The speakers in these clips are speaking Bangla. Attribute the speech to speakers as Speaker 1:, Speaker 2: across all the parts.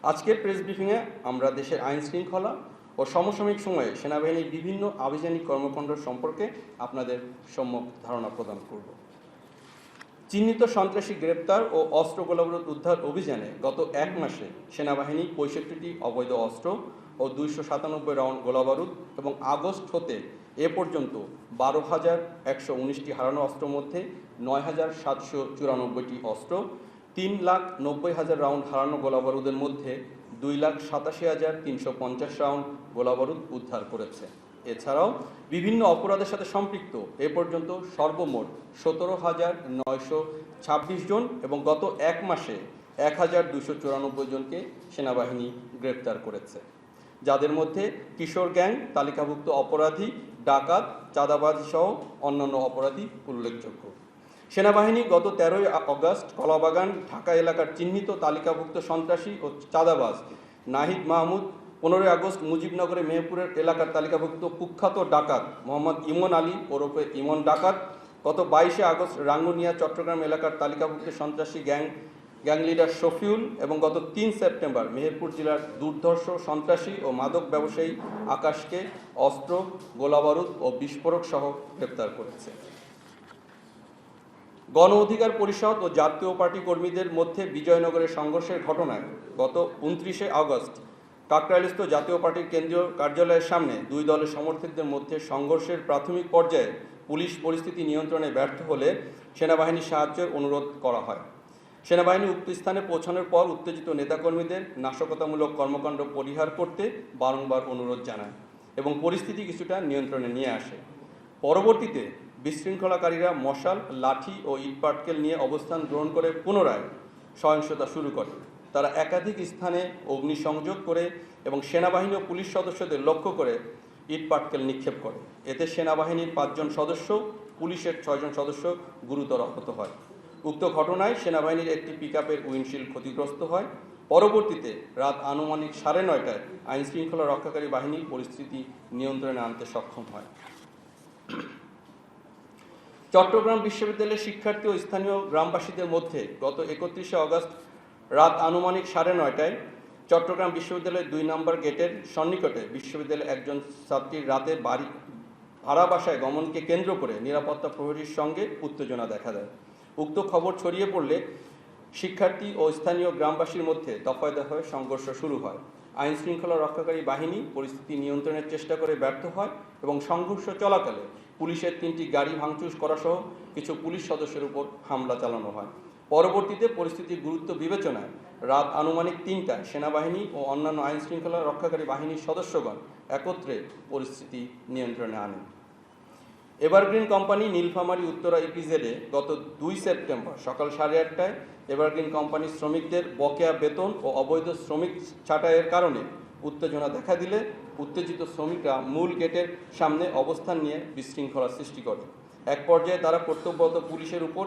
Speaker 1: আজকের প্রেস ব্রিফিংয়ে আমরা দেশের আইন শৃঙ্খলা ও সমসাময়িক সময়ে সেনাবাহিনীর বিভিন্ন আভিযানিক কর্মকাণ্ড সম্পর্কে আপনাদের সম্যক ধারণা প্রদান করব। চিহ্নিত সন্ত্রাসী গ্রেপ্তার ও অস্ত্র গোলাবারুদ উদ্ধার অভিযানে গত এক মাসে সেনাবাহিনী ৬৫টি অবৈধ অস্ত্র ও ২৯৭ রাউন্ড গোলাবারুদ এবং আগস্ট হতে এ পর্যন্ত ১২,১১৯টি হারানো অস্ত্রের মধ্যে ৯,৭৯৪টি অস্ত্র, ৩,৯০,০০০ রাউন্ড হারানো গোলাবারুদের মধ্যে ২,৮৭,৩৫০ রাউন্ড গোলাবারুদ উদ্ধার করেছে। এছাড়াও বিভিন্ন অপরাধের সাথে সম্পৃক্ত এ পর্যন্ত সর্বমোট ১৭,৯২৬ জন এবং গত এক মাসে ১,২৯৪ জনকে সেনাবাহিনী গ্রেপ্তার করেছে, যাদের মধ্যে কিশোর গ্যাং, তালিকাভুক্ত অপরাধী, ডাকাত, চাঁদাবাজি সহ অন্যান্য অপরাধী উল্লেখযোগ্য। সেনাবাহিনী গত ১৩ই আগস্ট কলাবাগান ঢাকা এলাকার চিহ্নিত তালিকাভুক্ত সন্ত্রাসী ও চাঁদাবাজ নাহিদ মাহমুদ, ১৫ই আগস্ট মুজিবনগরে মেহেরপুরের এলাকার তালিকাভুক্ত কুখ্যাত ডাকাত মোহাম্মদ ইমন আলী ওরফে ইমন ডাকাত, গত ২২শে আগস্ট রাঙ্গুনিয়া চট্টগ্রাম এলাকার তালিকাভুক্ত সন্ত্রাসী গ্যাং লিডার শফিউল এবং গত ৩ সেপ্টেম্বর মেহেরপুর জেলার দুর্ধর্ষ সন্ত্রাসী ও মাদক ব্যবসায়ী আকাশকে অস্ত্র, গোলাবারুদ ও বিস্ফোরক সহ গ্রেপ্তার করেছে। গণ অধিকার পরিষদ ও জাতীয় পার্টি কর্মীদের মধ্যে বিজয়নগরের সংঘর্ষের ঘটনায় গত ২৯শে আগস্ট কাকরাইলস্থ জাতীয় পার্টির কেন্দ্রীয় কার্যালয়ের সামনে দুই দলের সমর্থকদের মধ্যে সংঘর্ষের প্রাথমিক পর্যায়ে পুলিশ পরিস্থিতি নিয়ন্ত্রণে ব্যর্থ হলে সেনাবাহিনীর সাহায্যের অনুরোধ করা হয়। সেনাবাহিনী উক্ত স্থানে পৌঁছানোর পর উত্তেজিত নেতাকর্মীদের নাশকতামূলক কর্মকাণ্ড পরিহার করতে বারংবার অনুরোধ জানায় এবং পরিস্থিতি কিছুটা নিয়ন্ত্রণে নিয়ে আসে। পরবর্তীতে বিশৃঙ্খলাকারীরা মশাল, লাঠি ও ইটপাটকেল নিয়ে অবস্থান গ্রহণ করে পুনরায় সহিংসতা শুরু করে। তারা একাধিক স্থানে অগ্নিসংযোগ করে এবং সেনাবাহিনী ও পুলিশ সদস্যদের লক্ষ্য করে ইটপাটকেল নিক্ষেপ করে। এতে সেনাবাহিনীর ৫ জন সদস্য, পুলিশের ৬ জন সদস্য গুরুতর আহত হয়। উক্ত ঘটনায় সেনাবাহিনীর একটি পিকআপের উইন্ডশিল্ড ক্ষতিগ্রস্ত হয়। পরবর্তীতে রাত আনুমানিক ৯:৩০টায় আইনশৃঙ্খলা রক্ষাকারী বাহিনী পরিস্থিতি নিয়ন্ত্রণে আনতে সক্ষম হয়। চট্টগ্রাম বিশ্ববিদ্যালয়ের শিক্ষার্থী ও স্থানীয় গ্রামবাসীদের মধ্যে গত ৩১শে আগস্ট রাত আনুমানিক ৯:৩০টায় চট্টগ্রাম বিশ্ববিদ্যালয়ের ২ নম্বর গেটের সন্নিকটে বিশ্ববিদ্যালয়ের একজন ছাত্রীর রাতে ভাড়া বাসায় গমনকে কেন্দ্র করে নিরাপত্তা প্রহরীর সঙ্গে উত্তেজনা দেখা দেয়। উক্ত খবর ছড়িয়ে পড়লে শিক্ষার্থী ও স্থানীয় গ্রামবাসীর মধ্যে দফায় দফায় সংঘর্ষ শুরু হয়। আইনশৃঙ্খলা রক্ষাকারী বাহিনী পরিস্থিতি নিয়ন্ত্রণের চেষ্টা করে ব্যর্থ হয় এবং সংঘর্ষ চলাকালে পুলিশের ৩টি গাড়ি ভাঙচুর করা সহ কিছু পুলিশ সদস্যের উপর হামলা চালানো হয়। পরবর্তীতে পরিস্থিতির গুরুত্ব বিবেচনায় রাত আনুমানিক ৩টায় সেনাবাহিনী ও অন্যান্য আইনশৃঙ্খলা রক্ষাকারী বাহিনীর সদস্যগণ একত্রে পরিস্থিতি নিয়ন্ত্রণে আনেন। এভারগ্রিন কোম্পানি নীলফামারী উত্তরা ইপিজেডে গত ২ সেপ্টেম্বর সকাল ৮:৩০টায় এভারগ্রিন কোম্পানির শ্রমিকদের বকেয়া বেতন ও অবৈধ শ্রমিক ছাঁটাইয়ের কারণে উত্তেজনা দেখা দিলে উত্তেজিত শ্রমিকরা মূল গেটের সামনে অবস্থান নিয়ে বিশৃঙ্খলা সৃষ্টি করে। এক পর্যায়ে তারা কর্তব্যরত পুলিশের উপর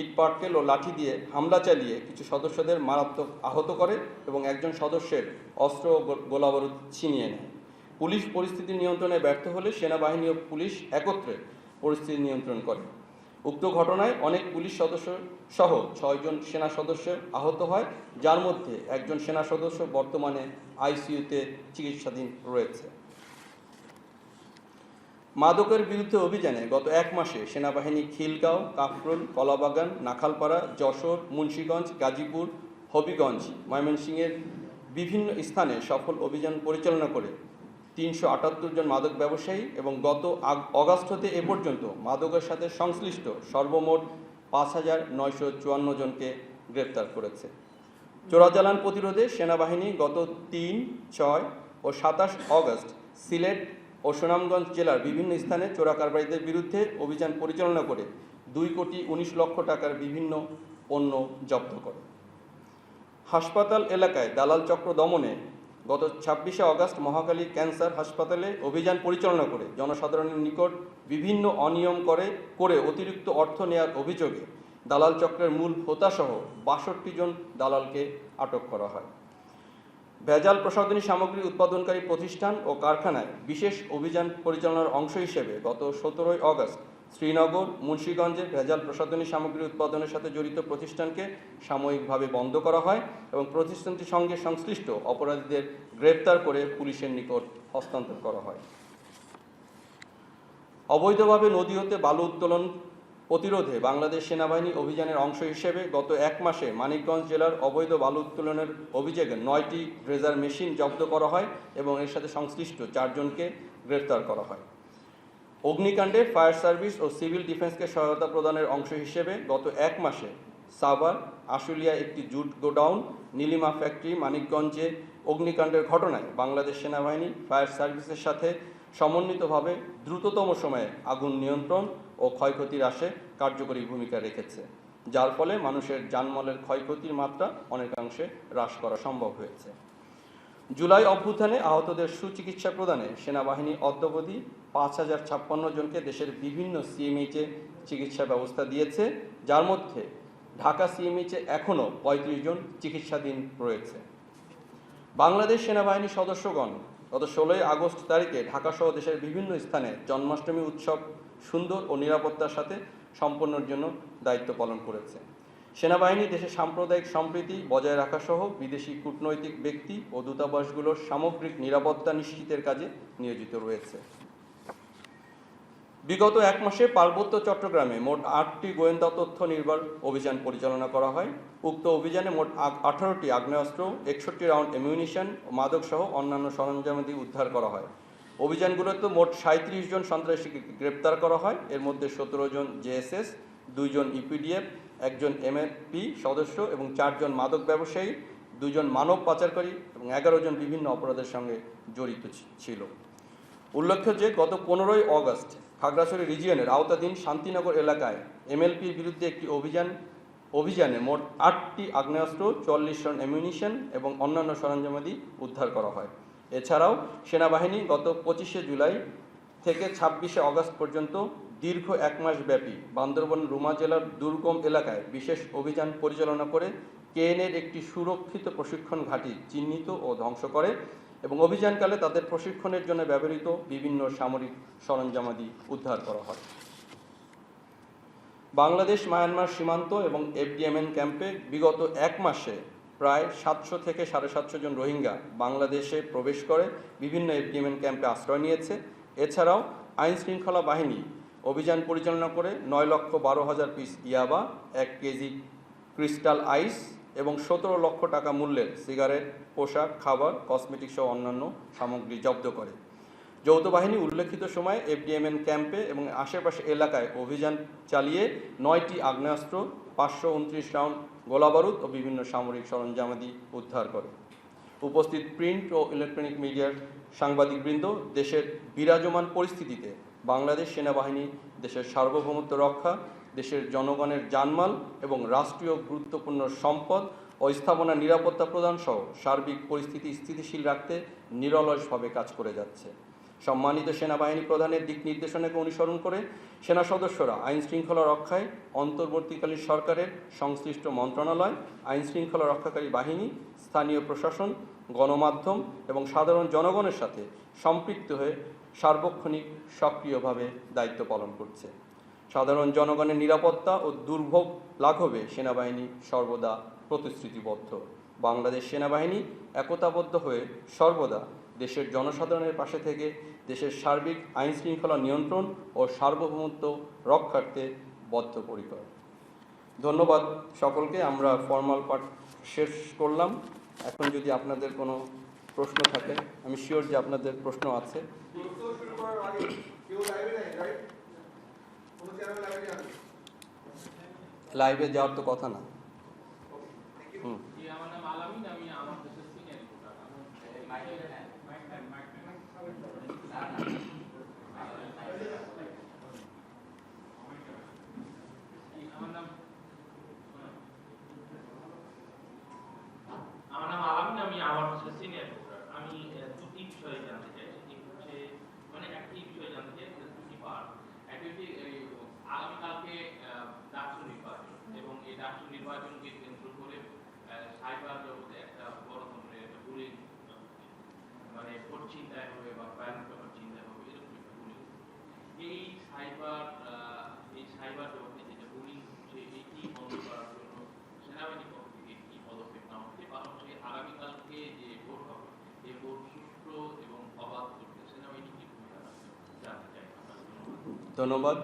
Speaker 1: ইটপাটকেল ও লাঠি দিয়ে হামলা চালিয়ে কিছু সদস্যদের মারাত্মক আহত করে এবং একজন সদস্যের অস্ত্র ও গোলাবারুদ ছিনিয়ে নেয়। পুলিশ পরিস্থিতি নিয়ন্ত্রণে ব্যর্থ হলে সেনাবাহিনী ও পুলিশ একত্রে পরিস্থিতি নিয়ন্ত্রণ করে। উক্ত ঘটনায় অনেক পুলিশ সদস্য সহ ৬ জন সেনা সদস্য আহত হয়, যার মধ্যে একজন সেনা সদস্য বর্তমানে আইসিইউতে চিকিৎসাধীন রয়েছে। মাদকের বিরুদ্ধে অভিযানে গত এক মাসে সেনাবাহিনী খিলগাঁও, কাফরুল, কলাবাগান, নাখালপাড়া, যশোর, মুন্সিগঞ্জ, গাজীপুর, হবিগঞ্জ, ময়মনসিংহের বিভিন্ন স্থানে সফল অভিযান পরিচালনা করে ৩৭৮ জন মাদক ব্যবসায়ী এবং গত আগস্ট হতে এ পর্যন্ত মাদকের সাথে সংশ্লিষ্ট সর্বমোট ৫,৯৫৪ জনকে গ্রেপ্তার করেছে। চোরাচালান প্রতিরোধে সেনাবাহিনী গত ৩, ৬ ও ২৭ আগস্ট সিলেট ও সুনামগঞ্জ জেলার বিভিন্ন স্থানে চোরা কারবারিদের বিরুদ্ধে অভিযান পরিচালনা করে ২,১৯,০০,০০০ টাকার বিভিন্ন পণ্য জব্দ করে। হাসপাতাল এলাকায় দালাল চক্র দমনে গত ২৬শে আগস্ট মহাখালী ক্যান্সার হাসপাতালে অভিযান পরিচালনা করে জনসাধারণের নিকট বিভিন্ন অনিয়ম করে অতিরিক্ত অর্থ নেওয়ার অভিযোগে দালাল চক্রের মূল হোতাসহ ৬২ জন দালালকে আটক করা হয়। ভেজাল প্রসাধনী সামগ্রী উৎপাদনকারী প্রতিষ্ঠান ও কারখানায় বিশেষ অভিযান পরিচালনার অংশ হিসেবে গত ১৭ই আগস্ট শ্রীনগর, মুন্সিগঞ্জে ভেজাল প্রসাধনী সামগ্রী উৎপাদনের সাথে জড়িত প্রতিষ্ঠানকে সাময়িকভাবে বন্ধ করা হয় এবং প্রতিষ্ঠানটির সঙ্গে সংশ্লিষ্ট অপরাধীদের গ্রেপ্তার করে পুলিশের নিকট হস্তান্তর করা হয়। অবৈধভাবে নদী হতে বালু উত্তোলন প্রতিরোধে বাংলাদেশ সেনাবাহিনী অভিযানের অংশ হিসেবে গত 1 মাসে মানিকগঞ্জ জেলার অবৈধ বালু উত্তোলনের অভিযোগে 9টি ড্রেজার মেশিন জব্দ করা হয় এবং এর সাথে সংশ্লিষ্ট 4 জনকে গ্রেফতার করা হয়। অগ্নিকাণ্ডে ফায়ার সার্ভিস ও সিভিল ডিফেন্সকে সহায়তা প্রদানের অংশ হিসেবে গত 1 মাসে সাভার, আশুলিয়া একটি জুট গোডাউন, নীলিমা ফ্যাক্টরি, মানিকগঞ্জে অগ্নিকাণ্ডের ঘটনায় বাংলাদেশ সেনাবাহিনী ফায়ার সার্ভিসের সাথে সমন্বিতভাবে দ্রুততম সময়ে আগুন নিয়ন্ত্রণ ও ক্ষয়ক্ষতি হ্রাসে কার্যকরী ভূমিকা রেখেছে, যার ফলে মানুষের জানমালের ক্ষয়ক্ষতির মাত্রা অনেকাংশে হ্রাস করা সম্ভব হয়েছে। জুলাই অভ্যুত্থানে আহতদের সুচিকিৎসা প্রদানে সেনাবাহিনী অদ্যাবধি 5056 জনকে দেশের বিভিন্ন সিএমএইচে চিকিৎসা ব্যবস্থা দিয়েছে, যার মধ্যে ঢাকা সিএমএইচে এখনও 35 জন চিকিৎসাধীন রয়েছে। বাংলাদেশ সেনাবাহিনী সদস্যগণ গত 16 আগস্ট তারিখে ঢাকাসহ দেশের বিভিন্ন স্থানে জন্মাষ্টমী উৎসব সুন্দর ও নিরাপত্তার সাথে সম্পন্নের জন্য দায়িত্ব পালন করেছে। সেনাবাহিনী দেশের সাম্প্রদায়িক সম্প্রীতি বজায় রাখা সহ বিদেশি কূটনৈতিক ব্যক্তি ও দূতাবাসগুলোর সামগ্রিক নিরাপত্তা নিশ্চিতের কাজে নিয়োজিত রয়েছে। বিগত 1 মাসে পার্বত্য চট্টগ্রামে মোট 8টি গোয়েন্দা তথ্য নির্ভর অভিযান পরিচালনা করা হয়। উক্ত অভিযানে মোট 18টি আগ্নেয়াস্ত্র, 61 রাউন্ড অ্যামিউনিশন ও মাদকসহ অন্যান্য সরঞ্জামাদি উদ্ধার করা হয়। অভিযানগুলোতে মোট 37 জন সন্ত্রাসীকে গ্রেপ্তার করা হয়। এর মধ্যে 17 জন জেএসএস, 2 জন ইপিডিএফ, 1 জন এমএপি সদস্য এবং 4 জন মাদক ব্যবসায়ী, 2 জন মানব পাচারকারী এবং 11 জন বিভিন্ন অপরাধের সঙ্গে জড়িত ছিল। উল্লেখ্য যে গত 15 আগস্ট খাগড়াছড়ি রিজিয়নের আওতাধীন শান্তিনগর এলাকায় এমএলপির বিরুদ্ধে একটি অভিযানে মোট 8টি আগ্নেয়াস্ত্র, 44 রাউন্ড অ্যামিউনিশন এবং অন্যান্য সরঞ্জামাদি উদ্ধার করা হয়। এছাড়াও সেনাবাহিনী গত 25 জুলাই থেকে 26 আগস্ট পর্যন্ত দীর্ঘ 1 মাস ব্যাপী বান্দরবান রুমা জেলার দুর্গম এলাকায় বিশেষ অভিযান পরিচালনা করে কেএনএর একটি সুরক্ষিত প্রশিক্ষণ ঘাঁটি চিহ্নিত ও ধ্বংস করে এবং অভিযানকালে তাদের প্রশিক্ষণের জন্য ব্যবহৃত বিভিন্ন সামরিক সরঞ্জামাদি উদ্ধার করা হয়। বাংলাদেশ মায়ানমার সীমান্ত এবং এফডিএমএন ক্যাম্পে বিগত 1 মাসে প্রায় 700 থেকে 750 জন রোহিঙ্গা বাংলাদেশে প্রবেশ করে বিভিন্ন এফডিএমএন ক্যাম্পে আশ্রয় নিয়েছে। এছাড়াও আইনশৃঙ্খলা বাহিনী অভিযান পরিচালনা করে 9,12,000 পিস ইয়াবা, 1 কেজি ক্রিস্টাল আইস এবং 17 লক্ষ টাকা মূল্যের সিগারেট, পোশাক, খাবার, কসমেটিক সহ অন্যান্য সামগ্রী জব্দ করে। যৌথ বাহিনী উল্লেখিত সময়ে এফডিএমএন ক্যাম্পে এবং আশেপাশে এলাকায় অভিযান চালিয়ে 9টি আগ্নেয়াস্ত্র, 529 রাউন্ড গোলাবারুদ ও বিভিন্ন সামরিক সরঞ্জামাদি উদ্ধার করে। উপস্থিত প্রিন্ট ও ইলেকট্রনিক মিডিয়ার সাংবাদিকবৃন্দ, দেশের বিরাজমান পরিস্থিতিতে বাংলাদেশ সেনাবাহিনী দেশের সার্বভৌমত্ব রক্ষা, দেশের জনগণের জানমাল এবং রাষ্ট্রীয় গুরুত্বপূর্ণ সম্পদ ও স্থাপনা নিরাপত্তা প্রদান সহ সার্বিক পরিস্থিতি স্থিতিশীল রাখতে নিরলসভাবে কাজ করে যাচ্ছে। সম্মানিত সেনাবাহিনী প্রধানের দিক নির্দেশনাকে অনুসরণ করে সেনা সদস্যরা আইন শৃঙ্খলা রক্ষায় অন্তর্বর্তীকালীন সরকারের সংশ্লিষ্ট মন্ত্রণালয়, আইন শৃঙ্খলা রক্ষাকারী বাহিনী, স্থানীয় প্রশাসন, গণমাধ্যম এবং সাধারণ জনগণের সাথে সম্পৃক্ত হয়ে সার্বক্ষণিক সক্রিয়ভাবে দায়িত্ব পালন করছে। সাধারণ জনগণের নিরাপত্তা ও দুর্ভোগ লাঘবে সেনাবাহিনী সর্বদা প্রতিশ্রুতিবদ্ধ। বাংলাদেশ সেনাবাহিনী একতাবদ্ধ হয়ে সর্বদা দেশের জনসাধারণের পাশে থেকে দেশের সার্বিক আইন শৃঙ্খলা নিয়ন্ত্রণ ও সার্বভৌমত্ব রক্ষার্থে বদ্ধপরিকর। ধন্যবাদ সকলকে। আমরা ফর্মাল পার্ট শেষ করলাম। এখন যদি আপনাদের কোনো প্রশ্ন থাকে, আমি শিওর যে আপনাদের প্রশ্ন আছে। লাইভে যাওয়ার তো কথা না।
Speaker 2: আমার নাম আলামিন, আমি আমার সিনিয়র রিপোর্টার। আমি দুটি বিষয়ে জানতে চাই। মানে একটি বিষয়ে জানতে চাই, দুটি পার্ট। একটি আগামীকালকে ডাকসু নির্বাচন এবং এই ডাকসু নির্বাচনকে কেন্দ্র করে সাইবার জগতে একটা বড় ধরনের একটা বুলিং, মানে ভোট চিন্তায় হবে বা প্ল্যান পেপার চিন্তায় হবে, এরকম একটা বুলিং। এই সাইবার
Speaker 1: ধন্যবাদ।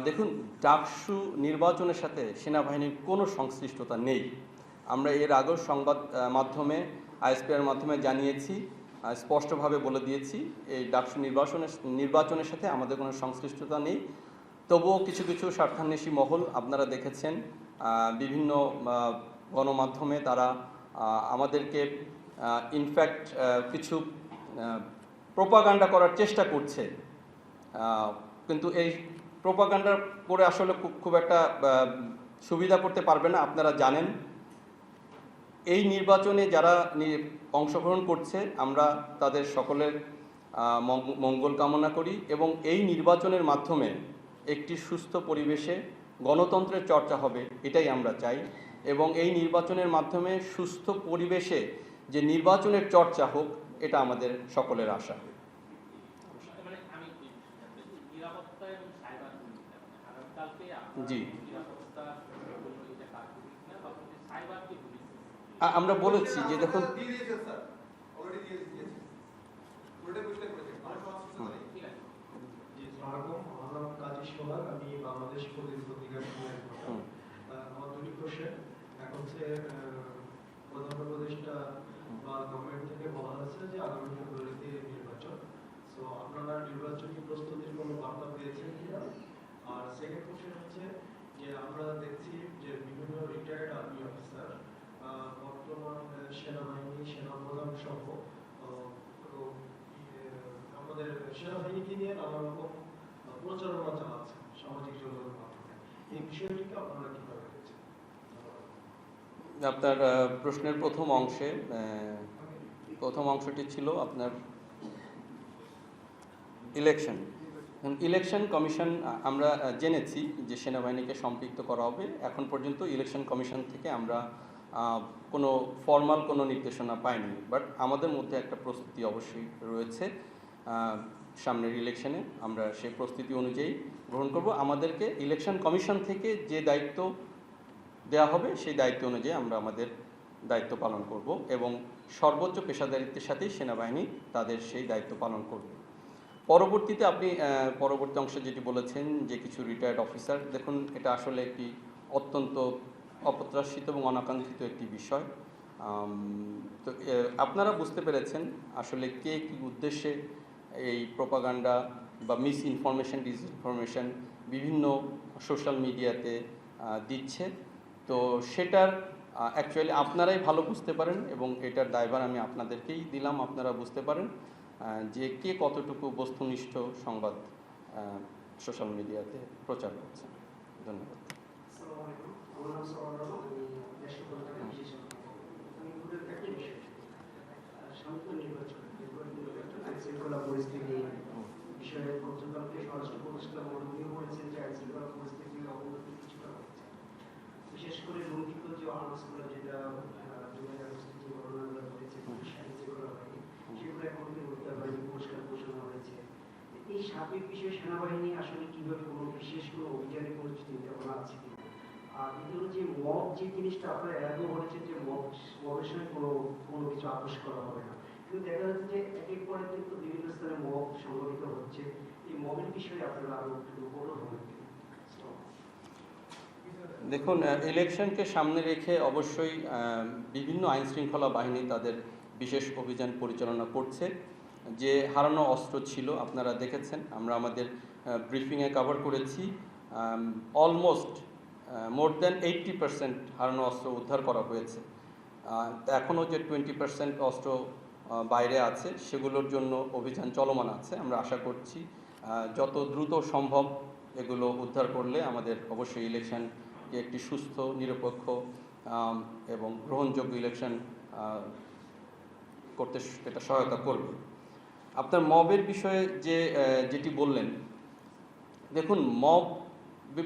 Speaker 1: দেখুন, ডাকসু নির্বাচনের সাথে সেনাবাহিনীর কোনো সংশ্লিষ্টতা নেই। আমরা এর আগেও সংবাদ মাধ্যমে আইএসপিআর মাধ্যমে জানিয়েছি, স্পষ্টভাবে বলে দিয়েছি এই ডাকসু নির্বাচনের সাথে আমাদের কোনো সংশ্লিষ্টতা নেই। তবুও কিছু কিছু স্বার্থান্বেষী মহল আপনারা দেখেছেন বিভিন্ন গণমাধ্যমে তারা আমাদেরকে ইনফ্যাক্ট কিছু প্রোপাগান্ডা করার চেষ্টা করছে, কিন্তু এই প্রোপাগান্ডা করে আসলে খুব একটা সুবিধা করতে পারবে না। আপনারা জানেন এই নির্বাচনে যারা অংশগ্রহণ করছে আমরা তাদের সকলের মঙ্গল কামনা করি এবং এই নির্বাচনের মাধ্যমে একটি সুস্থ পরিবেশে গণতন্ত্রের চর্চা হবে, এটাই আমরা চাই। এবং এই নির্বাচনের মাধ্যমে সুস্থ পরিবেশে যে নির্বাচনের চর্চা হোক, এটা আমাদের সকলের আশা। জি, আমরা বলেছি যে দেখুন,
Speaker 3: আমি বাংলাদেশ পুলিশ অধিকার আমার দুটি কোশ্চেন। এক হচ্ছে প্রধান উপদেষ্টা বা গভর্নমেন্ট থেকে বলা হয়েছে যে আগামী ফেব্রুয়ারিতে নির্বাচন, সো আপনারা নির্বাচনী প্রস্তুতির কোনো বার্তা পেয়েছেন কিনা? আর সেকেন্ড কোশ্চেন হচ্ছে যে আমরা দেখছি যে বিভিন্ন রিটায়ার্ড আর্মি অফিসার বর্তমান সেনাবাহিনী সেনাপ্রধান সহ আমাদের সেনাবাহিনীকে নিয়ে নানা রকম প্রচারণা চালাচ্ছে সামাজিক যোগাযোগ মাধ্যমে। এই বিষয়টিকে আপনারা কিভাবে দেখছেন?
Speaker 1: আপনার প্রশ্নের প্রথম অংশটি ছিল আপনার ইলেকশন কমিশন। আমরা জেনেছি যে সেনাবাহিনীকে সম্পৃক্ত করা হবে। এখন পর্যন্ত ইলেকশন কমিশন থেকে আমরা কোনো ফর্মাল কোনো নির্দেশনা পাইনি, বাট আমাদের মধ্যে একটা প্রস্তুতি অবশ্যই রয়েছে। সামনের ইলেকশনে আমরা সেই প্রস্তুতি অনুযায়ী গ্রহণ করব। আমাদেরকে ইলেকশন কমিশন থেকে যে দায়িত্ব দেওয়া হবে সেই দায়িত্ব অনুযায়ী আমরা আমাদের দায়িত্ব পালন করব এবং সর্বোচ্চ পেশাদারিত্বের সাথেই সেনাবাহিনী তাদের সেই দায়িত্ব পালন করবে। পরবর্তীতে আপনি পরবর্তী অংশে যেটি বলেছেন যে কিছু রিটায়ার্ড অফিসার, দেখুন এটা আসলে একটি অত্যন্ত অপ্রত্যাশিত এবং অনাকাঙ্ক্ষিত একটি বিষয়। তো আপনারা বুঝতে পেরেছেন আসলে কে কী উদ্দেশ্যে এই প্রোপাগান্ডা বা মিস ইনফরমেশন ডিসইনফরমেশন বিভিন্ন সোশ্যাল মিডিয়াতে দিচ্ছে। তো সেটার অ্যাকচুয়ালি আপনারাই ভালো বুঝতে পারেন এবং এটার দায়ভার আমি আপনাদেরকেই দিলাম। আপনারা বুঝতে পারেন যে কে কতটুকু বস্তুনিষ্ঠ সংবাদ সোশ্যাল মিডিয়াতে প্রচার করছে। ধন্যবাদ।
Speaker 3: পরিস্থিতি বিষয়ে গতকালকে স্বরাষ্ট্র উপদেষ্টা মনোনীয় হয়েছে যে আইনশৃঙ্খলা পরিস্থিতির অবনতি কিছুটা হচ্ছে, বিশেষ করে লঙ্ঘিত যে আলোচনা যেটা জুলাই আগস্টে যে ঘটনাগুলো ঘটেছে আইনশৃঙ্খলা বাহিনী, সেগুলো এখন হত্যা বাহিনী পুরস্কার ঘোষণা হয়েছে। এই সার্বিক বিষয়ে সেনাবাহিনী আসলে কিভাবে কোনো বিশেষ কোনো অভিযানে কোনো চিন্তা ভাবনা আছে কিনা? আর দ্বিতীয় যে মব যে জিনিসটা আপনারা এর আগেও বলেছেন যে মবের সঙ্গে কোনো কিছু আপোষ করা হবে না, কিন্তু দেখা যাচ্ছে যে একের পরে কিন্তু বিভিন্ন স্থানে মব সংগঠিত হচ্ছে। এই মবের বিষয়ে আপনারা আরো একটু বড় হবেন।
Speaker 1: দেখুন, ইলেকশনকে সামনে রেখে অবশ্যই বিভিন্ন আইনশৃঙ্খলা বাহিনী তাদের বিশেষ অভিযান পরিচালনা করছে। যে হারানো অস্ত্র ছিল আপনারা দেখেছেন, আমরা আমাদের ব্রিফিংয়ে কভার করেছি। অলমোস্ট মোর দ্যান 80% হারানো অস্ত্র উদ্ধার করা হয়েছে। এখনও যে 20% অস্ত্র বাইরে আছে সেগুলোর জন্য অভিযান চলমান আছে। আমরা আশা করছি যত দ্রুত সম্ভব এগুলো উদ্ধার করলে আমাদের অবশ্যই ইলেকশনকে একটি সুস্থ নিরপেক্ষ এবং গ্রহণযোগ্য ইলেকশন করতে এটা সহায়তা করবে। আপনার মবের বিষয়ে যেটি বললেন, দেখুন মব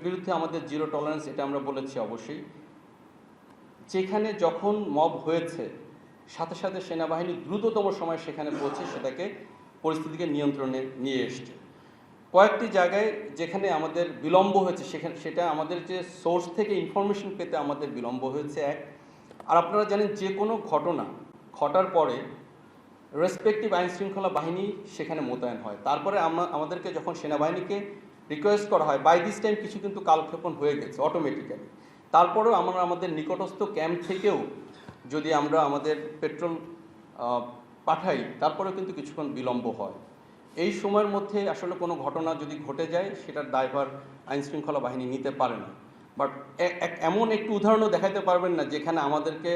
Speaker 1: বিরুদ্ধে আমাদের জিরো টলারেন্স, এটা আমরা বলেছি অবশ্যই। যেখানে যখন মব হয়েছে সাথে সাথে সেনাবাহিনী দ্রুততম সময় সেখানে পৌঁছে সেটাকে পরিস্থিতিকে নিয়ন্ত্রণে নিয়ে এসছে। কয়েকটি জায়গায় যেখানে আমাদের বিলম্ব হয়েছে সেটা আমাদের যে সোর্স থেকে ইনফরমেশন পেতে আমাদের বিলম্ব হয়েছে এক। আর আপনারা জানেন যে কোনো ঘটনা ঘটার পরে রেসপেক্টিভ আইন শৃঙ্খলা বাহিনী সেখানে মোতায়েন হয়। তারপরে আমাদেরকে যখন সেনাবাহিনীকে রিকোয়েস্ট করা হয়, বাই দিস টাইম কিছু কিন্তু কালক্ষেপণ হয়ে গেছে অটোমেটিক্যালি। তারপরেও আমরা আমাদের নিকটস্থ ক্যাম্প থেকেও যদি আমরা আমাদের পেট্রোল পাঠাই, তারপরেও কিন্তু কিছুক্ষণ বিলম্ব হয়। এই সময়ের মধ্যে আসলে কোনো ঘটনা যদি ঘটে যায়, সেটার দায়ভার আইনশৃঙ্খলা বাহিনী নিতে পারে না। বাট এমন একটু উদাহরণও দেখাতে পারবেন না যেখানে আমাদেরকে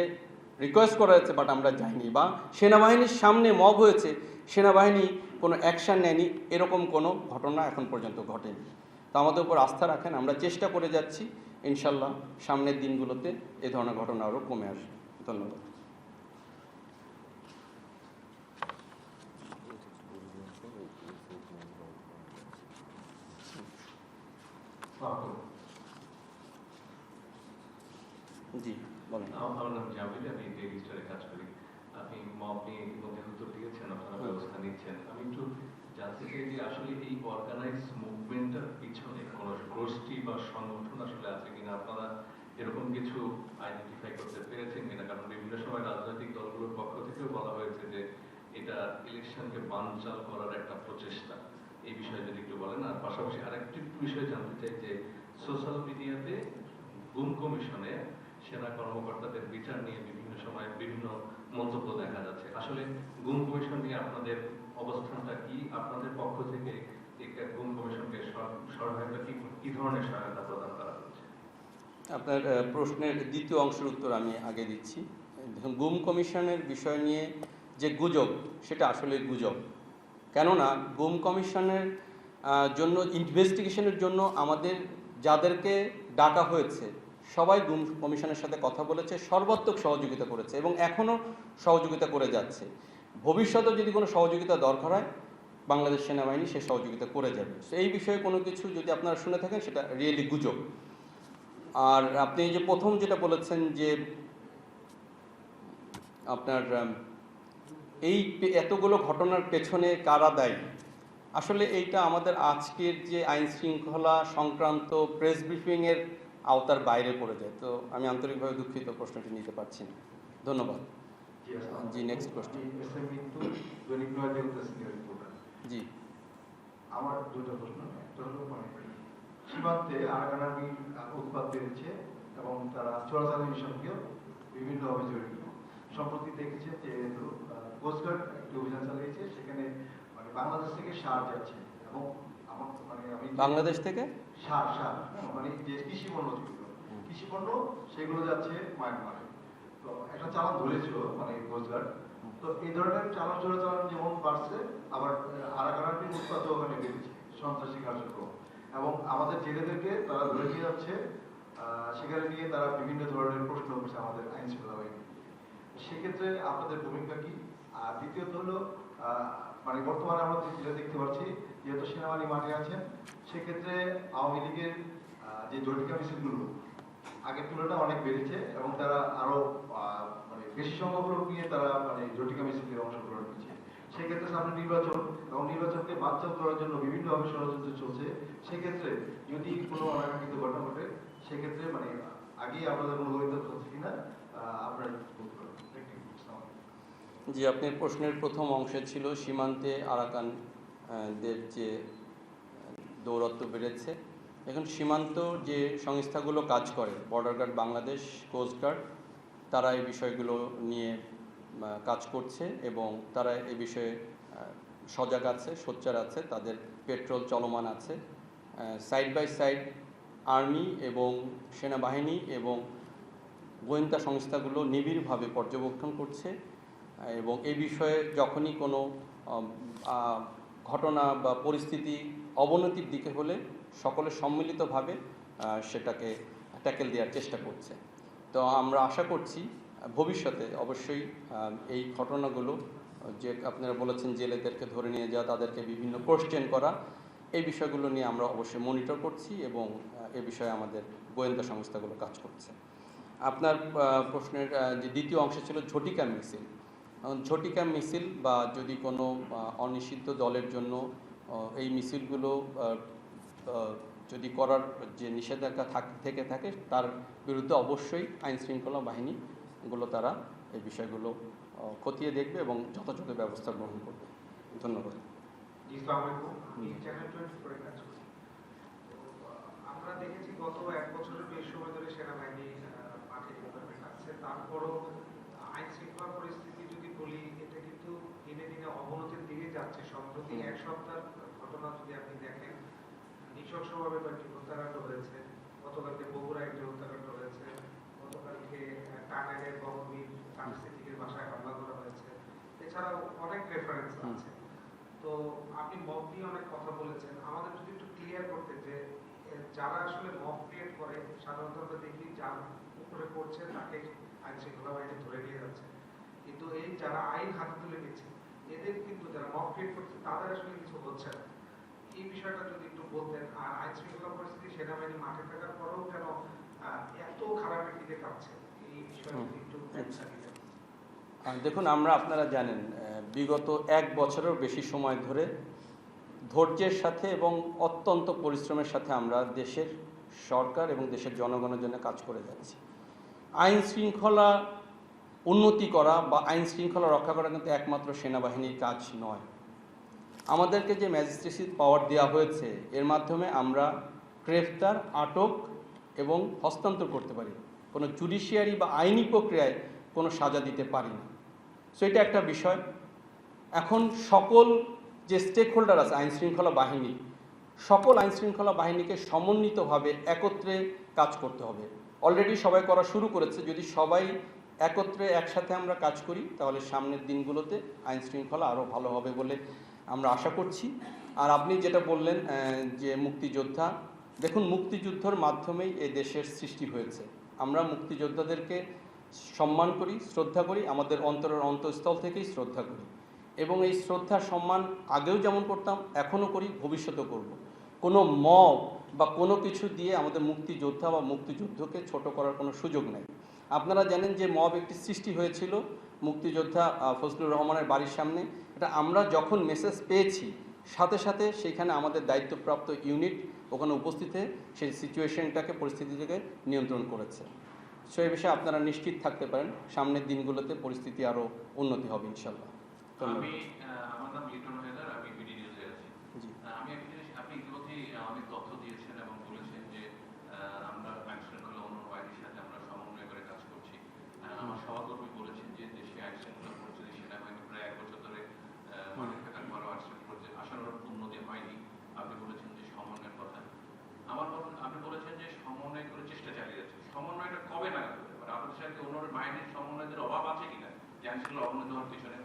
Speaker 1: রিকোয়েস্ট করা হয়েছে বাট আমরা যাইনি, বা সেনাবাহিনীর সামনে মব হয়েছে, সেনাবাহিনী কোনো অ্যাকশান নেয়নি, এরকম কোনো ঘটনা এখন পর্যন্ত ঘটেনি। তো আমাদের উপর আস্থা রাখেন, আমরা চেষ্টা করে যাচ্ছি, ইনশাল্লাহ সামনের দিনগুলোতে এ ধরনের ঘটনা আরও কমে আসবে। ধন্যবাদ। জি বলেন।
Speaker 4: আমার নাম জামিল, আমি ডেইলি স্টারে কাজ করি। আপনি মব নিয়ে ইতিমধ্যে উত্তর দিয়েছেন, আপনারা ব্যবস্থা নিচ্ছেন। আমি একটু জানতে চাই যে আসলে এই অর্গানাইজ মুভমেন্টের পিছনে কোনো গোষ্ঠী বা সংগঠন আসলে আছে কিনা, আপনারা এরকম কিছু আইডেন্টিফাই করতে পেরেছেন কিনা? কারণ বিভিন্ন সময় রাজনৈতিক দলগুলোর পক্ষ থেকেও বলা হয়েছে যে এটা ইলেকশনকে বানচাল করার একটা প্রচেষ্টা। এই বিষয়ে যদি একটু বলেন। আর পাশাপাশি আরেকটি বিষয় জানতে চাই যে সোশ্যাল মিডিয়াতে গুম কমিশনে সেনা কর্মকর্তাদের বিচার নিয়ে বিভিন্ন সময় বিভিন্ন মন্তব্য দেখা যাচ্ছে। আসলে গুম কমিশন নিয়ে আপনাদের অবস্থানটা কি? আপনাদের পক্ষ থেকে এই গুম কমিশনকে সহায়তা কি ধরনের সহায়তা প্রদান করা হচ্ছে?
Speaker 1: আপনার প্রশ্নের দ্বিতীয় অংশের উত্তর আমি আগে দিচ্ছি। দেখুন, গুম কমিশনের বিষয় নিয়ে যে গুজব, সেটা আসলে গুজব। কেননা গুম কমিশনের জন্য, ইনভেস্টিগেশনের জন্য আমাদের যাদেরকে ডাকা হয়েছে সবাই গুম কমিশনের সাথে কথা বলেছে, সর্বাত্মক সহযোগিতা করেছে এবং এখনও সহযোগিতা করে যাচ্ছে। ভবিষ্যতেও যদি কোনো সহযোগিতা দরকার হয়, বাংলাদেশ সেনাবাহিনী সে সহযোগিতা করে যাবে। এই বিষয়ে কোনো কিছু যদি আপনারা শুনে থাকেন, সেটা রিয়েলি গুজব। আর আপনি যে প্রথম যেটা বলেছেন যে আপনার এই এতগুলো ঘটনার পেছনে কারা দায়ী, আসলে এইটা আমাদের আজকের যে আইন শৃঙ্খলা সংক্রান্ত প্রেস ব্রিফিংয়ের আওতার বাইরে পড়ে যায়। তো আমি আন্তরিকভাবে দুঃখিত, প্রশ্নটি নিতে পারছি না। ধন্যবাদ। জি, নেক্সট কোশ্চেন। জি,
Speaker 5: আমার দুটো প্রশ্ন। একটা হলো সীমান্তে আরাকানার উৎপাদ বেড়েছে এবং তারা চোরাচালানির সঙ্গেও বিভিন্নভাবে জড়িত। সম্প্রতি দেখেছে যে কোস্টগার্ড একটি অভিযান চালিয়েছে, সেখানে মানে বাংলাদেশ থেকে সার যাচ্ছে এবং আমার আমি
Speaker 1: বাংলাদেশ থেকে
Speaker 5: সার মানে যে কৃষি পণ্য, যেগুলো কৃষি পণ্য সেগুলো যাচ্ছে মায়ানমারে। তো একটা চালান ধরেছিল মানে কোস্টগার্ড। তো এই ধরনের চোরাচালান যেমন বাড়ছে, আবার আরাকানার উৎপাদও ওখানে বেড়েছে, সন্ত্রাসী কার্যক্রম। এবং আমাদের জেলেদেরকে তারা ধরে নিয়ে যাচ্ছে, সেখানে নিয়ে তারা বিভিন্ন ধরনের প্রশ্ন করছে আমাদের আইন শৃঙ্খলা বাহিনী। সেক্ষেত্রে আপনাদের ভূমিকা কি? আর দ্বিতীয়ত হলো মানে বর্তমানে আমরা যেটা দেখতে পাচ্ছি, যেহেতু সেনাবাহিনী মাঠে আছেন, সেক্ষেত্রে আওয়ামী লীগের যে জটিকা মিছিলগুলো আগের তুলনায় অনেক বেড়েছে এবং তারা আরো মানে বেশি সংখ্যক লোক নিয়ে তারা মানে জটিকা মিছিলে অংশগ্রহণ করছে। সেক্ষেত্রে সামনে নির্বাচন এবং নির্বাচনকে বানচাল করার জন্য বিভিন্নভাবে ষড়যন্ত্র চলছে। সেক্ষেত্রে যদি কোনো অনাকাঙ্ক্ষিত ঘটনা ঘটে, সেক্ষেত্রে মানে আগেই আপনাদের অনুমোদিত হচ্ছে কিনা আপনার বলতে পারেন।
Speaker 1: জি, আপনার প্রশ্নের প্রথম অংশে ছিল সীমান্তে আরাকানদের যে দৌরত্ব বেড়েছে। এখন সীমান্ত যে সংস্থাগুলো কাজ করে, বর্ডার গার্ড বাংলাদেশ, কোস্টগার্ড, তারা এই বিষয়গুলো নিয়ে কাজ করছে এবং তারা এই বিষয়ে সজাগ আছে, সোচ্চার আছে, তাদের পেট্রোল চলমান আছে। সাইড বাই সাইড আর্মি এবং সেনাবাহিনী এবং গোয়েন্দা সংস্থাগুলো নিবিড়ভাবে পর্যবেক্ষণ করছে এবং এই বিষয়ে যখনই কোনো ঘটনা বা পরিস্থিতি অবনতির দিকে হলে সকলে সম্মিলিতভাবে সেটাকে ট্যাকেল দেওয়ার চেষ্টা করছে। তো আমরা আশা করছি ভবিষ্যতে অবশ্যই এই ঘটনাগুলো, যে আপনারা বলেছেন জেলেদেরকে ধরে নিয়ে যাওয়া, তাদেরকে বিভিন্ন কোশ্চেন করা, এই বিষয়গুলো নিয়ে আমরা অবশ্যই মনিটর করছি এবং এ বিষয়ে আমাদের গোয়েন্দা সংস্থাগুলো কাজ করছে। আপনার প্রশ্নের যে দ্বিতীয় অংশ ছিল ঝটিকা মিছিল। ঝটিকা মিছিল বা যদি কোনো অনিষিদ্ধ দলের জন্য এই মিছিলগুলো যদি করার যে নিষেধাজ্ঞা থেকে থাকে, তার বিরুদ্ধে অবশ্যই আইন শৃঙ্খলা বাহিনীগুলো তারা এই বিষয়গুলো খতিয়ে দেখবে এবং যথাযথ ব্যবস্থা গ্রহণ করবে। ধন্যবাদ।
Speaker 3: জি, আসসালামু আলাইকুম। আমি চ্যানেল 24 এ কাজ করি। তো আমরা দেখেছি গত 1 বছরের বেশি সময় ধরে সেনাবাহিনী মাঠে যেভাবে কাটছে, তারপরও আইন শৃঙ্খলা পরিস্থিতি যদি বলি, এটা কিন্তু দিনে দিনে অবনতির দিকে যাচ্ছে। সম্প্রতি 1 সপ্তাহের ঘটনা যদি আপনি দেখেন, নৃশংসভাবে কয়েকটি হত্যাকাণ্ড হয়েছে। গতকালকে বগুড়ায় একটি হত্যাকাণ্ড হয়েছে, গতকালকে টাঙ্গাইলের বঙ্গবীর সাংস্কৃতিকের বাসায় হামলা করা হয়েছে। এছাড়াও অনেক রেফারেন্স আছে। তো আপনি মব নিয়ে অনেক কথা বলেছেন, আমাদের যদি একটু ক্লিয়ার করতে যে যারা আসলে মব ক্রিয়েট করে, সাধারণত আমরা দেখি যার উপরে পড়ছে তাকে আইন শৃঙ্খলা বাহিনী ধরে নিয়ে যাচ্ছে, কিন্তু এই যারা আইন হাতে তুলে নিচ্ছে, এদের কিন্তু যারা মব ক্রিয়েট করছে তাদের আসলে কিছু হচ্ছে না। এই বিষয়টা যদি একটু বলতেন। আর আইন শৃঙ্খলা পরিস্থিতি সেনাবাহিনী মাঠে থাকার পরেও কেন এত খারাপের দিকে যাচ্ছে, এই বিষয়টা যদি একটু ব্যাখ্যা দিতেন।
Speaker 1: দেখুন, আপনারা জানেন বিগত 1 বছরেরও বেশি সময় ধরে ধৈর্যের সাথে এবং অত্যন্ত পরিশ্রমের সাথে আমরা দেশের সরকার এবং দেশের জনগণের জন্য কাজ করে যাচ্ছি। আইন শৃঙ্খলা উন্নতি করা বা আইন শৃঙ্খলা রক্ষা করা কিন্তু একমাত্র সেনাবাহিনীর কাজ নয়। আমাদেরকে যে ম্যাজিস্ট্রেসি পাওয়ার দেওয়া হয়েছে, এর মাধ্যমে আমরা গ্রেফতার, আটক এবং হস্তান্তর করতে পারি। কোনো জুডিশিয়ারি বা আইনি প্রক্রিয়ায় কোনো সাজা দিতে পারি না। সো এটা একটা বিষয়। এখন সকল যে স্টেক হোল্ডার আছে আইন শৃঙ্খলা বাহিনী, সকল আইন শৃঙ্খলা বাহিনীকে সমন্বিতভাবে একত্রে কাজ করতে হবে। অলরেডি সবাই করা শুরু করেছে। যদি সবাই একত্রে একসাথে আমরা কাজ করি, তাহলে সামনের দিনগুলোতে আইন শৃঙ্খলা আরও ভালো হবে বলে আমরা আশা করছি। আর আপনি যেটা বললেন যে মুক্তিযোদ্ধা, দেখুন, মুক্তিযুদ্ধের মাধ্যমেই এ দেশের সৃষ্টি হয়েছে। আমরা মুক্তিযোদ্ধাদেরকে সম্মান করি, শ্রদ্ধা করি, আমাদের অন্তরের অন্তঃস্থল থেকেই শ্রদ্ধা করি এবং এই শ্রদ্ধা সম্মান আগেও যেমন করতাম, এখনও করি, ভবিষ্যতেও করব। কোনো মব বা কোনো কিছু দিয়ে আমাদের মুক্তিযোদ্ধা বা মুক্তিযুদ্ধকে ছোট করার কোনো সুযোগ নেই। আপনারা জানেন যে মব একটি সৃষ্টি হয়েছিল মুক্তিযোদ্ধা ফজলুর রহমানের বাড়ির সামনে। এটা আমরা যখন মেসেজ পেয়েছি, সাথে সাথে সেইখানে আমাদের দায়িত্বপ্রাপ্ত ইউনিট ওখানে উপস্থিত হয়ে সেই সিচুয়েশনটাকে, পরিস্থিতিটাকে নিয়ন্ত্রণ করেছে। সো এই বিষয়ে আপনারা নিশ্চিত থাকতে পারেন, সামনের দিনগুলোতে পরিস্থিতি আরও উন্নতি হবে ইনশাল্লাহ।
Speaker 4: আমি আমার নাম লিটন হায়দার, আমি বিডি নিউজে আছি।
Speaker 1: জি।
Speaker 4: আমি একটা জিনিস, আপনি ইতিমধ্যেই অনেক তথ্য দিয়েছেন এবং বলেছেন যে আমরা আইন শৃঙ্খলা অন্য বাহিনীর সাথে আমরা সমন্বয় করে কাজ করছি। আমার সহকর্মী বলেছেন যে দেশে আইন শৃঙ্খলা পরিস্থিতি সেনাবাহিনী প্রায় 1 বছর ধরে মাঠে থাকার পরও আইন শৃঙ্খলা আশানুরূপ উন্নতি হয়নি। আপনি বলেছেন যে সমন্বয়ের কথা। আপনি বলেছেন যে সমন্বয় করে চেষ্টা চালিয়ে যাচ্ছে। সমন্বয়টা কবে নাগাদ হতে পারে? আপনাদের সাথে অন্য বাহিনীর সমন্বয়ের অভাব আছে কিনা? যে আইন শৃঙ্খলা অবনতি হওয়ার পিছনে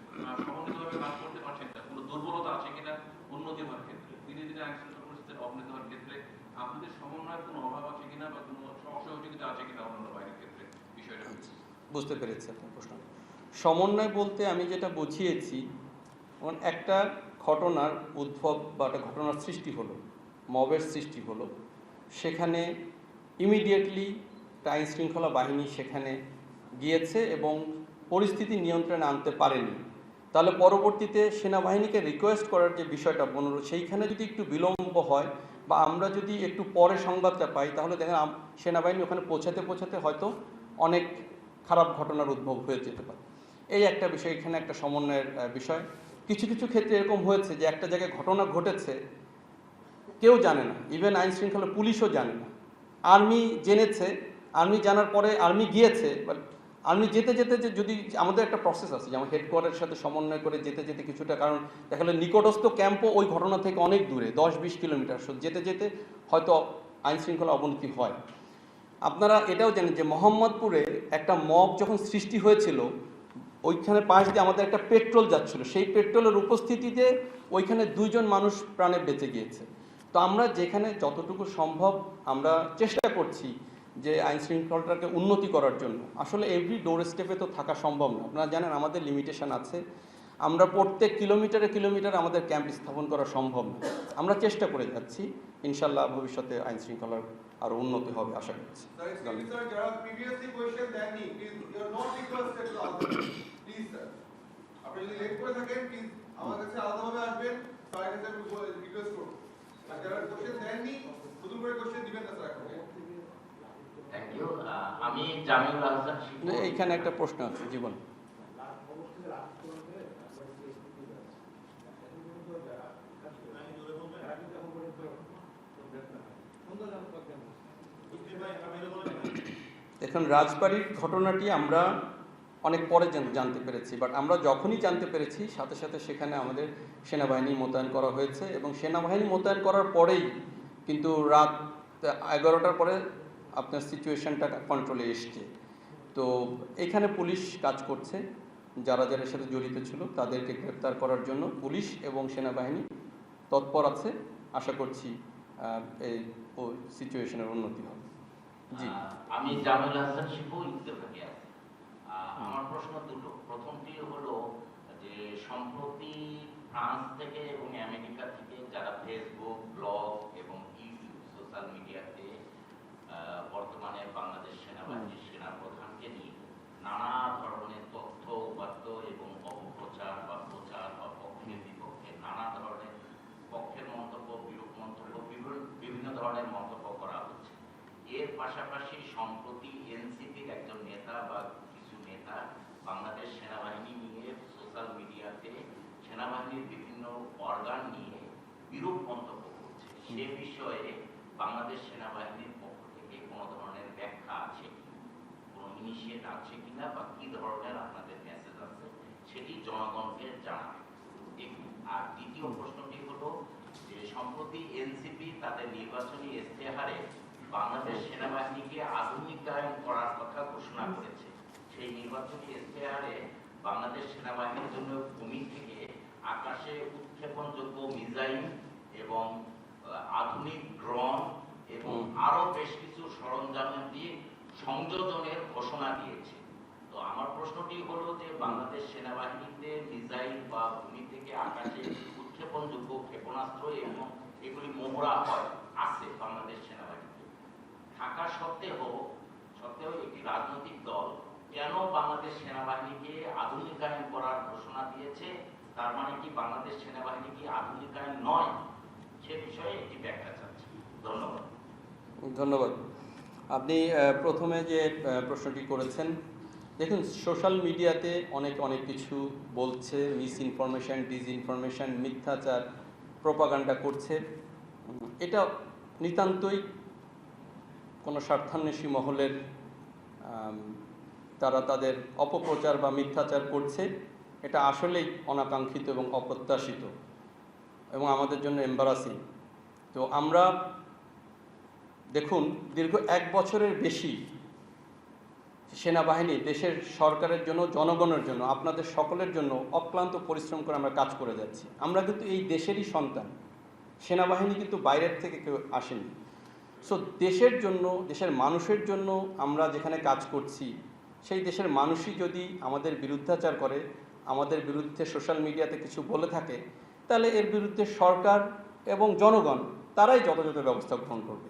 Speaker 4: সমন্বিতভাবে কাজ করতে পারছেন না, কোনো দুর্বলতা আছে কিনা উন্নতি হওয়ার ক্ষেত্রে? দিনে দিনে আইন শৃঙ্খলা পরিস্থিতির অবনতি হওয়ার ক্ষেত্রে আপনাদের সমন্বয়ের কোনো অভাব আছে কিনা বা কোনো অসহযোগিতা আছে কিনা অন্যান্য বাহিনীর ক্ষেত্রে? বিষয়টা
Speaker 1: বুঝতে পেরেছি আপনার প্রশ্ন। সমন্বয় বলতে আমি যেটা বুঝিয়েছি, একটা ঘটনার উদ্ভব বা একটা ঘটনার সৃষ্টি হলো, মবের সৃষ্টি হলো, সেখানে ইমিডিয়েটলি আইন শৃঙ্খলা বাহিনী সেখানে গিয়েছে এবং পরিস্থিতি নিয়ন্ত্রণে আনতে পারেনি। তাহলে পরবর্তীতে সেনাবাহিনীকে রিকোয়েস্ট করার যে বিষয়টা সেইখানে যদি একটু বিলম্ব হয় বা আমরা যদি একটু পরে সংবাদটা পাই, তাহলে দেখেন সেনাবাহিনী ওখানে পৌঁছাতে হয়তো অনেক খারাপ ঘটনার উদ্ভব হয়ে যেতে পারে। এই একটা বিষয়, এখানে একটা সমন্বয়ের বিষয়। কিছু কিছু ক্ষেত্রে এরকম হয়েছে যে একটা জায়গায় ঘটনা ঘটেছে, কেউ জানে না, ইভেন আইন শৃঙ্খলা পুলিশও জানে না। আর্মি জেনেছে, আর্মি জানার পরে আর্মি গিয়েছে, বাট আর্মি যেতে যেতে যে যদি আমাদের একটা প্রসেস আছে, যেমন হেডকোয়ার্টারের সাথে সমন্বয় করে যেতে যেতে কিছুটা, কারণ দেখা গেলো নিকটস্থ ক্যাম্পও ওই ঘটনা থেকে অনেক দূরে, 10-20 কিলোমিটার, যেতে যেতে হয়তো আইন শৃঙ্খলা অবনতি হয়। আপনারা এটাও জানেন যে মোহাম্মদপুরে একটা মব যখন সৃষ্টি হয়েছিল, ওইখানে পাশ দিয়ে আমাদের একটা পেট্রোল যাচ্ছিল, সেই পেট্রোলের উপস্থিতিতে ওইখানে 2 জন মানুষ প্রাণে বেঁচে গিয়েছে। তো আমরা যেখানে যতটুকু সম্ভব আমরা চেষ্টা করছি যে আইন শৃঙ্খলাটাকে উন্নতি করার জন্য। আসলে এভরি ডোর স্টেপে তো থাকা সম্ভব না, আপনারা জানেন আমাদের লিমিটেশন আছে। আমরা প্রত্যেক কিলোমিটারে আমাদের ক্যাম্প স্থাপন করা সম্ভব না। আমরা চেষ্টা করে যাচ্ছি, ইনশাল্লাহ ভবিষ্যতে আইন শৃঙ্খলার আরও উন্নতি হবে আশা করছি।
Speaker 2: আমি জামিউল আহসান।
Speaker 1: এইখানে একটা প্রশ্ন আছে, জীবন। এখন রাজবাড়ির ঘটনাটি আমরা অনেক পরে জানতে পেরেছি, বাট আমরা যখনই জানতে পেরেছি সাথে সাথে সেখানে আমাদের সেনাবাহিনী মোতায়েন করা হয়েছে, এবং সেনাবাহিনী মোতায়েন করার পরেই কিন্তু রাত 11টার পরে আপনার সিচুয়েশনটা কন্ট্রোলে এসছে। তো এখানে পুলিশ কাজ করছে, যারা যারা সাথে জড়িত ছিল তাদেরকে গ্রেপ্তার করার জন্য পুলিশ এবং সেনাবাহিনী তৎপর আছে। আশা করছি এই সিচুয়েশনের উন্নতি হবে। জি,
Speaker 6: আমি জামিল হাসান শিপু ইত্তেফাকে আছি। আমার প্রশ্ন দুটো। প্রথমটি হলো যে সম্প্রতি ফ্রান্স থেকে এবং আমেরিকা থেকে যারা ফেসবুক, ব্লগ এবং ইউটিউব সোশ্যাল মিডিয়াতে বর্তমানে বাংলাদেশ সেনাবাহিনীর সেনাপ্রধানকে নিয়ে নানা ধরনের তথ্য উপাত্ত এবং অপপ্রচার বা প্রচার বা পক্ষের বিপক্ষে নানা ধরনের পক্ষের মন্তব্য, বিরূপ মন্তব্য, বিভিন্ন ধরনের মন্তব্য করা হচ্ছে। এর পাশাপাশি সম্প্রতি এনসিপির একজন নেতা বা কিছু নেতা বাংলাদেশ সেনাবাহিনী নিয়ে সোশ্যাল মিডিয়াতে সেনাবাহিনীর বিভিন্ন অর্গান নিয়ে বিরূপ মন্তব্য করছে। সে বিষয়ে বাংলাদেশ সেনাবাহিনীর পক্ষ থেকে কোনো ধরনের ব্যাখ্যা আছে, কোনো ইনিশিয়েট আছে কিনা, বা কি ধরনের আপনাদের মেসেজ আছে সেটি জনগণকে জানাবে। আর দ্বিতীয় প্রশ্নটি হলো যে সম্প্রতি এনসিপি তাদের নির্বাচনী ইশতেহারে বাংলাদেশ সেনাবাহিনীকে আধুনিকায়ন করার কথা ঘোষণা করেছে। সেই নির্বাচনী ইশতেহারে বাংলাদেশ সেনাবাহিনীর জন্য ভূমি থেকে আকাশে উৎক্ষেপণযোগ্য মিসাইল এবং আধুনিক ড্রোন এবং আরো বেশ কিছু সরঞ্জাম দিয়ে সংযোজনের ঘোষণা দিয়েছে। তো আমার প্রশ্নটি হলো যে বাংলাদেশ সেনাবাহিনীতে মিসাইল বা ভূমি থেকে আকাশে উৎক্ষেপণযোগ্য ক্ষেপণাস্ত্র এবং এগুলি মোহরা হয় আছে বাংলাদেশ সেনাবাহিনীতে থাকা সত্ত্বেও একটি রাজনৈতিক দল কেন বাংলাদেশ সেনাবাহিনীকে আধুনিকায়ন করার ঘোষণা দিয়েছে? তার মানে কি বাংলাদেশ সেনাবাহিনী কি আধুনিকায়ন নয়? সে বিষয়ে একটি ব্যাখ্যা চাচ্ছি। ধন্যবাদ।
Speaker 1: ধন্যবাদ। আপনি প্রথমে যে প্রশ্নটি করেছেন, দেখুন সোশ্যাল মিডিয়াতে অনেক কিছু বলছে, মিস ইনফরমেশান, ডিসইনফরমেশান, মিথ্যাচার, প্রোপাগান্ডা করছে। এটা নিতান্তই কোনো স্বার্থান্বেষী মহলের তারা তাদের অপপ্রচার বা মিথ্যাচার করছে। এটা আসলেই অনাকাঙ্ক্ষিত এবং অপ্রত্যাশিত এবং আমাদের জন্য এম্বারাসিং। তো আমরা দেখুন দীর্ঘ 1 বছরের বেশি সেনাবাহিনী দেশের সরকারের জন্য, জনগণের জন্য, আপনাদের সকলের জন্য অক্লান্ত পরিশ্রম করে আমরা কাজ করে যাচ্ছি। আমরা কিন্তু এই দেশেরই সন্তান, সেনাবাহিনী কিন্তু বাইরের থেকে কেউ আসেনি। সো দেশের জন্য, দেশের মানুষের জন্য আমরা যেখানে কাজ করছি, সেই দেশের মানুষই যদি আমাদের বিরুদ্ধাচার করে, আমাদের বিরুদ্ধে সোশ্যাল মিডিয়াতে কিছু বলে থাকে, তাহলে এর বিরুদ্ধে সরকার এবং জনগণ তারাই যথাযথ ব্যবস্থা গ্রহণ করবে।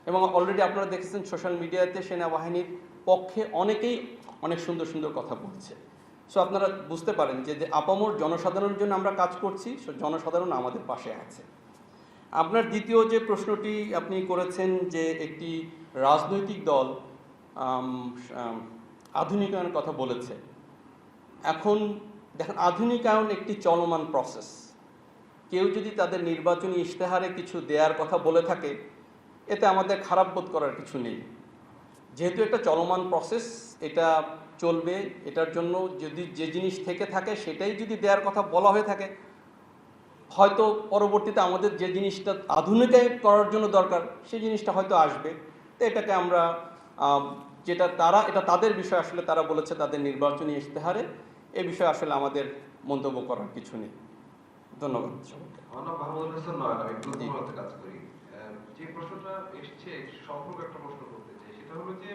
Speaker 1: এবং অলরেডি আপনারা দেখেছেন সোশ্যাল মিডিয়াতে সেনাবাহিনীর পক্ষে অনেকেই অনেক সুন্দর সুন্দর কথা বলছে। সো আপনারা বুঝতে পারেন যে আপামর জনসাধারণের জন্য আমরা কাজ করছি, জনসাধারণ আমাদের পাশে আছে। আপনার দ্বিতীয় যে প্রশ্নটি আপনি করেছেন যে একটি রাজনৈতিক দল আধুনিকায়নের কথা বলেছে। এখন দেখেন, আধুনিকায়ন একটি চলমান প্রসেস। কেউ যদি তাদের নির্বাচনী ইশতেহারে কিছু দেওয়ার কথা বলে থাকে, এতে আমাদের খারাপ বোধ করার কিছু নেই। যেহেতু একটা চলমান প্রসেস, এটা চলবে। এটার জন্য যদি যে জিনিস থেকে থাকে সেটাই যদি দেওয়ার কথা বলা হয়ে থাকে, হয়তো পরবর্তীতে আমাদের যে জিনিসটা আধুনিকায়ন করার জন্য দরকার সেই জিনিসটা হয়তো আসবে। তো এটাকে আমরা এটা তাদের বিষয়। আসলে তারা বলেছে তাদের নির্বাচনী ইশতেহারে, এ বিষয়ে আসলে আমাদের মন্তব্য করার কিছু নেই। ধন্যবাদ সবাইকে।
Speaker 5: আমার নাম মাহমুদুল হাসান নয়ন, আমি প্রথমে কাজ করি। যে প্রশ্নটা এসছে সম্পর্ক একটা প্রশ্ন করতে চাই, সেটা হলো যে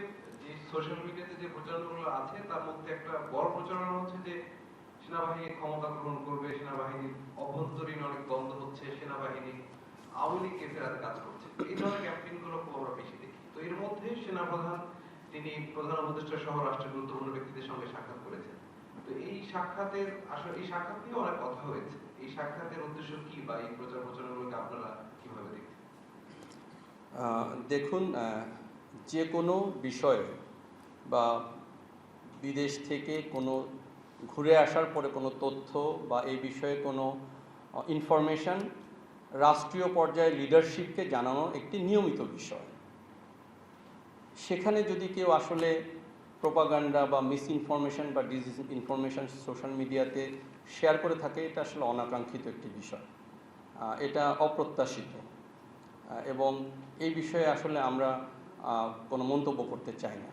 Speaker 5: সোশ্যাল মিডিয়াতে যে প্রচারণাগুলো আছে তার মধ্যে একটা বড় প্রচারণা হচ্ছে যে সেনাবাহিনী ক্ষমতা গ্রহণ করবে, সেনাবাহিনীর অভ্যন্তরীণ অনেক দ্বন্দ্ব হচ্ছে, সেনাবাহিনী আওয়ামী লীগকে ফেরাতে কাজ করছে। এই ধরনের ক্যাম্পেইন গুলো আমরা বেশি দেখি। তো এর মধ্যে সেনাপ্রধান তিনি প্রধান উপদেষ্টা সহ রাষ্ট্রের গুরুত্বপূর্ণ ব্যক্তিদের সঙ্গে সাক্ষাৎ করেছেন। তো এই সাক্ষাতের আসলে এই সাক্ষাৎ নিয়ে অনেক কথা হয়েছে। এই সাক্ষাতের উদ্দেশ্য কি, বা এই প্রচারণাগুলোকে আপনারা কিভাবে দেখছেন?
Speaker 1: দেখুন, যে কোনো বিষয়ে বা বিদেশ থেকে কোনো ঘুরে আসার পরে কোনো তথ্য বা এই বিষয়ে কোনো ইনফরমেশন রাষ্ট্রীয় পর্যায়ে লিডারশিপকে জানানো একটি নিয়মিত বিষয়। সেখানে যদি কেউ আসলে প্রোপাগান্ডা বা মিস ইনফরমেশন বা ডিস ইনফরমেশন সোশ্যাল মিডিয়াতে শেয়ার করে থাকে, এটা আসলে অনাকাঙ্ক্ষিত একটি বিষয়, এটা অপ্রত্যাশিত, এবং এই বিষয়ে আসলে আমরা কোনো মন্তব্য করতে চাই না।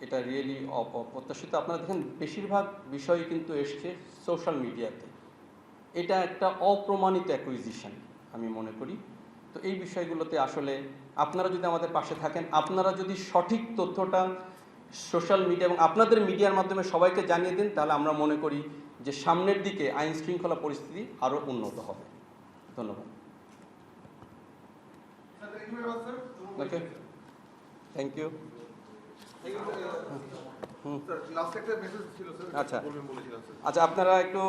Speaker 1: এটা রিয়েলি অপ্রত্যাশিত। আপনারা দেখেন বেশিরভাগ বিষয় কিন্তু এসছে সোশ্যাল মিডিয়াতে। এটা একটা অপ্রমাণিত অ্যাকুইজিশন আমি মনে করি। তো এই বিষয়গুলোতে আসলে আপনারা যদি আমাদের পাশে থাকেন, আপনারা যদি সঠিক তথ্যটা সোশ্যাল মিডিয়া এবং আপনাদের মিডিয়ার মাধ্যমে সবাইকে জানিয়ে দেন, তাহলে আমরা মনে করি যে সামনের দিকে আইন শৃঙ্খলা পরিস্থিতি আরও উন্নত হবে। ধন্যবাদ। ওকে, থ্যাংক ইউ। আচ্ছা আচ্ছা, আপনারা একটু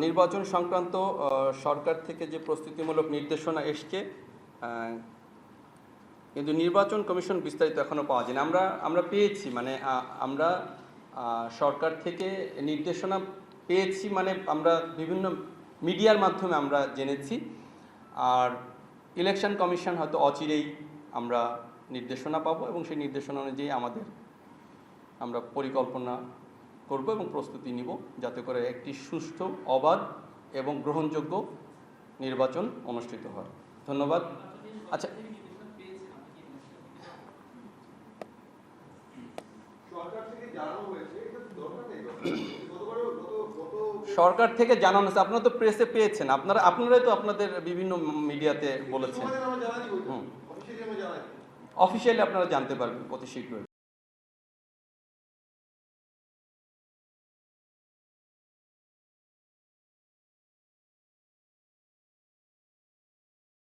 Speaker 1: নির্বাচন সংক্রান্ত সরকার থেকে যে প্রস্তুতিমূলক নির্দেশনা এসছে, কিন্তু নির্বাচন কমিশন বিস্তারিত এখনও পাওয়া যায়নি। আমরা পেয়েছি, মানে আমরা সরকার থেকে নির্দেশনা পেয়েছি, মানে আমরা বিভিন্ন মিডিয়ার মাধ্যমে আমরা জেনেছি। আর ইলেকশন কমিশন হয়তো অচিরেই আমরা নির্দেশনা পাবো, এবং সেই নির্দেশনা অনুযায়ী আমরা পরিকল্পনা করব এবং প্রস্তুতি নিব, যাতে করে একটি সুষ্ঠু, অবাধ এবং গ্রহণযোগ্য নির্বাচন অনুষ্ঠিত হয়। ধন্যবাদ। আচ্ছা, সরকার থেকে জানানো হয়েছে, আপনারা তো প্রেসে পেয়েছেন, আপনারাই তো আপনাদের বিভিন্ন মিডিয়াতে বলেছেন। অফিসিয়ালি আপনারা জানতে পারবেন অতি শীঘ্রই।